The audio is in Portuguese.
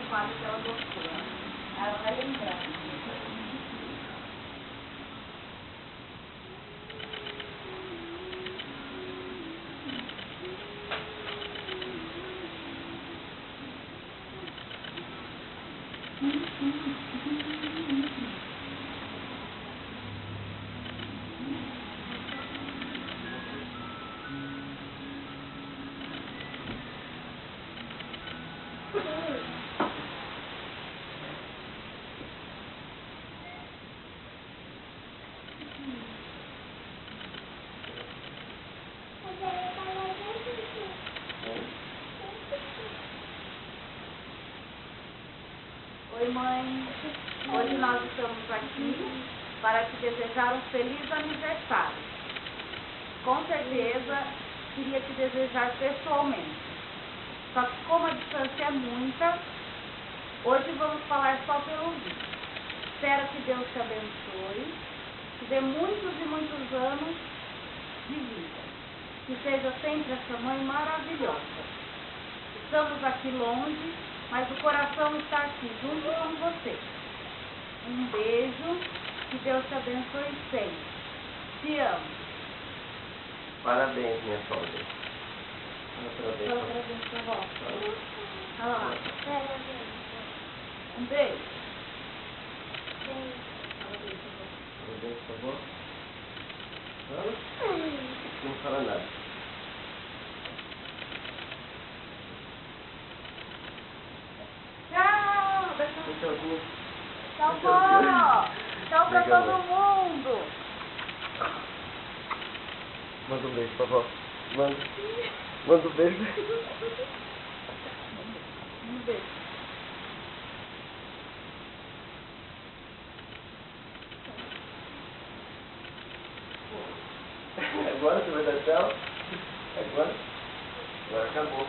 fale que ela gostou. Ela vai lembrar. Oi, mãe. Hoje nós estamos aqui para te desejar um feliz aniversário. Com certeza, queria te desejar pessoalmente. Só que como a distância é muita, hoje vamos falar só pelo vídeo. Espero que Deus te abençoe, te dê muitos e muitos anos de vida. Que seja sempre essa mãe maravilhosa. Estamos aqui longe, mas o coração está aqui, junto com você. Um beijo, que Deus te abençoe sempre. Te amo. Parabéns, minha sogra. Parabéns pra vó. Olha lá. Um beijo. Parabéns, por favor. Não fala nada. Tchau. Tchau, vó. Tchau pra todo mundo. Manda um beijo, por favor. Manda um beijo. Um beijo. Agora você vai dar tchau? Agora? Agora acabou.